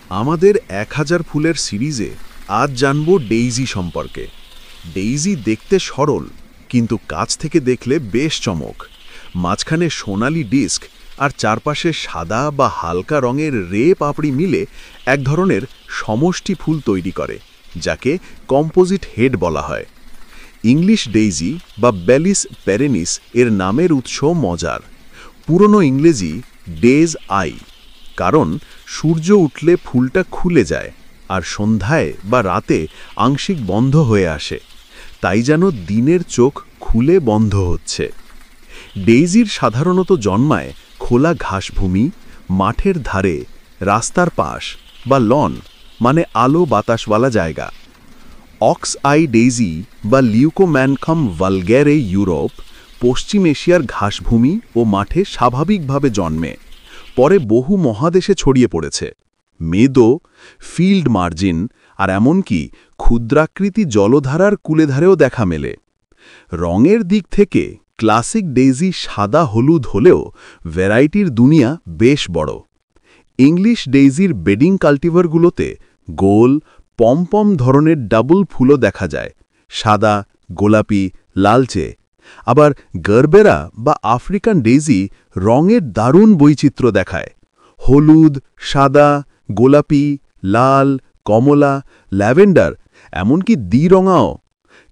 আমাদের 1000 ফুলের সিরিজে আজ জানব ডেইজি সম্পর্কে। ডেইজি দেখতে সরল, কিন্তু কাছ থেকে দেখলে বেশ চমক। মাঝখানে সোনালি ডিস্ক আর চারপাশে সাদা বা হালকা রঙের রে পাপড়ি মিলে এক ধরনের সমষ্টি ফুল তৈরি করে, যাকে কম্পোজিট হেড বলা হয়। ইংলিশ ডেইজি বা বেলিস পেরেনিস এর নামের উৎস মজার। পুরনো ইংরেজি ডেজ আই, কারণ সূর্য উঠলে ফুলটা খুলে যায় আর সন্ধ্যায় বা রাতে আংশিক বন্ধ হয়ে আসে, তাই যেন দিনের চোখ খুলে বন্ধ হচ্ছে। ডেইজির সাধারণত জন্মায় খোলা ঘাসভূমি, মাঠের ধারে, রাস্তার পাশ বা লন, মানে আলো বাতাসওয়ালা জায়গা। অক্স আই ডেইজি বা লিউকোম্যানকাম ভালগ্যারে ইউরোপ, পশ্চিম এশিয়ার ঘাসভূমি ও মাঠে স্বাভাবিকভাবে জন্মে, পরে বহু মহাদেশে ছড়িয়ে পড়েছে। মেদো, ফিল্ড মার্জিন আর এমনকি ক্ষুদ্রাকৃতি জলধারার কূলেধারেও দেখা মেলে। রঙের দিক থেকে ক্লাসিক ডেইজি সাদা হলুদ হলেও ভ্যারাইটির দুনিয়া বেশ বড়। ইংলিশ ডেইজির বেডিং কাল্টিভারগুলোতে গোল, পমপম ধরনের ডাবল ফুলও দেখা যায়, সাদা, গোলাপি, লালচে। আবার গারবেরা বা আফ্রিকান ডেইজি রঙের দারুণ বৈচিত্র্য দেখায়, হলুদ, সাদা, গোলাপি, লাল, কমলা, ল্যাভেন্ডার, এমনকি দ্বিরঙাও।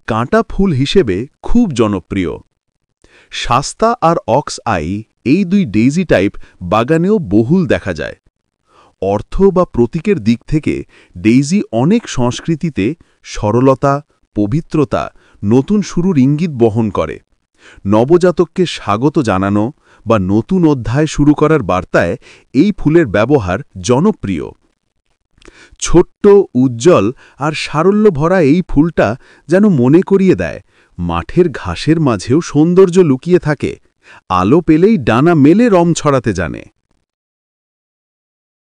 কাঁটা ফুল হিসেবে খুব জনপ্রিয়। শাস্তা আর অক্স আই, এই দুই ডেইজি টাইপ বাগানেও বহুল দেখা যায়। অর্থ বা প্রতীকের দিক থেকে ডেইজি অনেক সংস্কৃতিতে সরলতা, পবিত্রতা, নতুন শুরুর ইঙ্গিত বহন করে। নবজাতককে স্বাগত জানানো বা নতুন অধ্যায় শুরু করার বার্তায় এই ফুলের ব্যবহার জনপ্রিয়। ছোট্ট, উজ্জ্বল আর সারল্য ভরা এই ফুলটা যেন মনে করিয়ে দেয় মাঠের ঘাসের মাঝেও সৌন্দর্য লুকিয়ে থাকে, আলো পেলেই ডানা মেলে রং ছড়াতে জানে।